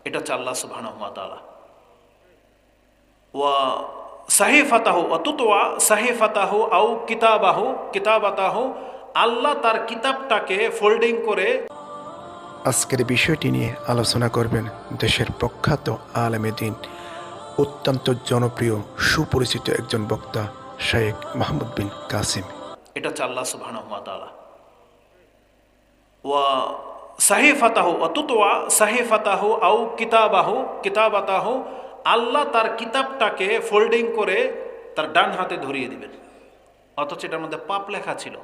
এটা হচ্ছে আল্লাহ সুবহানাহু ওয়া তাআলা। ওয়া সাহিফাতাহু ওয়া তুতওয়া সাহিফাতাহু আও কিতাবাতাহু, আল্লাহ তার কিতাবটাকে ফোল্ডিং করে। আজকের বিষয়টি নিয়ে আলোচনা করবেন দেশের প্রখ্যাত আলেমে দ্বীন, অত্যন্ত জনপ্রিয় সুপরিচিত একজন বক্তা শেখ মাহমুদ বিন কাসিম। এটা হচ্ছে আল্লাহ সুবহানাহু ওয়া তাআলা। ওয়া সাহিফাতাহু ওয়া তুতওয়া সাহিফাতাহু আও কিতাবাতাহু, আল্লাহ তার কিতাবটাকে ফোল্ডিং করে তার ডান হাতে ধরিয়ে দিবেন। অথচ এটার মধ্যে পাপ লেখা ছিল,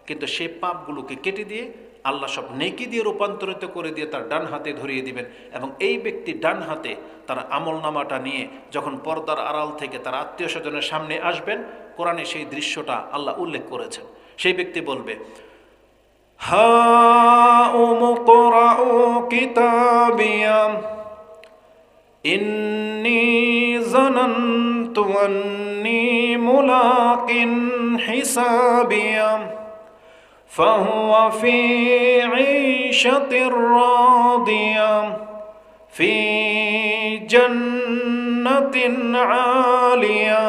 কিন্তু সেই পাপগুলোকে কেটে দিয়ে আল্লাহ সব নেকি দিয়ে রূপান্তরিত করে দিয়ে তার ডান হাতে ধরিয়ে দিবেন। এবং এই ব্যক্তি ডান হাতে তার আমল নামাটা নিয়ে যখন পর্দার আড়াল থেকে তার আত্মীয় স্বজনের সামনে আসবেন, কোরআনে সেই দৃশ্যটা আল্লাহ উল্লেখ করেছেন। সেই ব্যক্তি বলবে, হাউমু করাউ কিতাবিয়া ইন্নী যানানতু আন্নী মুলাকিন হিসাবিয়া ফাহুয়া ফি ঈশাতির রাদিয়া ফি জান্নাতিন আলিয়া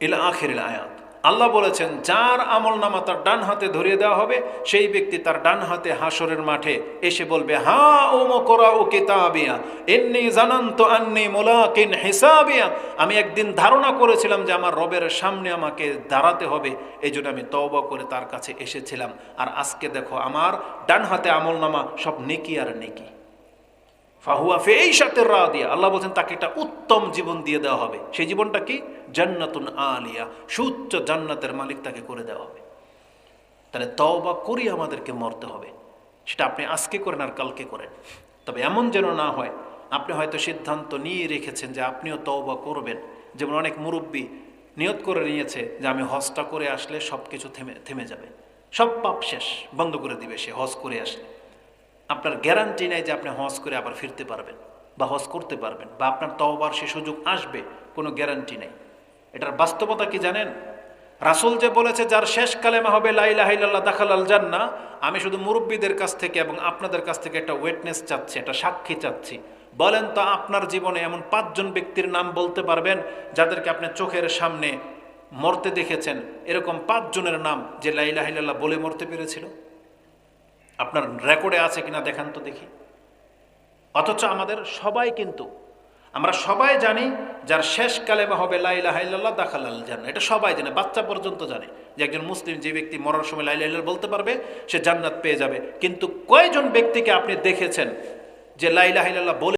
ইলা আখিরিল আয়াত। আল্লাহ বলেছেন, যার আমল নামা তার ডান হাতে ধরিয়ে দেওয়া হবে, সেই ব্যক্তি তার ডান হাতে হাসরের মাঠে এসে বলবে, হা উম করাউ কিতাবিয়া ইন্নী জানানতু আন্নী মুলাকিন হিসাবিয়া, আমি একদিন ধারণা করেছিলাম যে আমার রবের সামনে আমাকে দাঁড়াতে হবে, এই জন্য আমি তওবা করে তার কাছে এসেছিলাম। আর আজকে দেখো আমার ডান হাতে আমল নামা সব নেকি আর নেকি। ফাহুয়া ফি ঈশাতির রাদিয়া, আল্লাহ বলছেন তাকে একটা উত্তম জীবন দিয়ে দেওয়া হবে। সেই জীবনটা কি? জান্নাতুন আলিয়া, সুউচ্চ জান্নাতের মালিক তাকে করে দেওয়া হবে। তাহলে তওবা করি আমাদেরকে মরতে হবে। সেটা আপনি আজকে করেন আর কালকে করেন, তবে এমন যেন না হয় আপনি হয়তো সিদ্ধান্ত নিয়ে রেখেছেন যে আপনিও তওবা করবেন। যেমন অনেক মুরব্বী নিয়ত করে নিয়েছে যে আমি হজটা করে আসলে সব কিছু থেমে যাবে, সব পাপ শেষ, বন্ধ করে দিবে সে হজ করে আসলে। আপনার গ্যারান্টি নেই যে আপনি হজ করে আবার ফিরতে পারবেন বা হজ করতে পারবেন বা আপনার তওবার সে সুযোগ আসবে, কোনো গ্যারান্টি নেই। এটার বাস্তবতা কি জানেন? রাসূল যে বলেছে যার শেষ কালেমা হবে লা ইলাহা ইল্লাল্লাহ দাখালাল জান্নাহ, আমি শুধু মুরব্বীদের কাছ থেকে এবং আপনাদের কাছ থেকে একটা ওয়েটনেস চাচ্ছি, একটা সাক্ষী চাচ্ছি। বলেন তো আপনার জীবনে এমন 5 জন ব্যক্তির নাম বলতে পারবেন যাদেরকে আপনি চোখের সামনে মরতে দেখেছেন, এরকম 5 জনের নাম যে লা ইলাহা ইল্লাল্লাহ বলে মরতে পেরেছিল? আপনার রেকর্ডে আছে কিনা দেখান তো দেখি। অথচ আমাদের সবাই কিন্তু আমরা সবাই জানি যার শেষ কালেমা হবে লা ইলাহা ইল্লাল্লাহ দাখালাল জান্নাহ, এটা সবাই জানে, বাচ্চা পর্যন্ত জানে যে একজন মুসলিম যে ব্যক্তি মরার সময় লা ইলাহা ইল্লাল্লাহ বলতে পারবে সে জান্নাত পেয়ে যাবে। কিন্তু কয়জন ব্যক্তিকে আপনি দেখেছেন যে লা ইলাহা ইল্লাল্লাহ বলে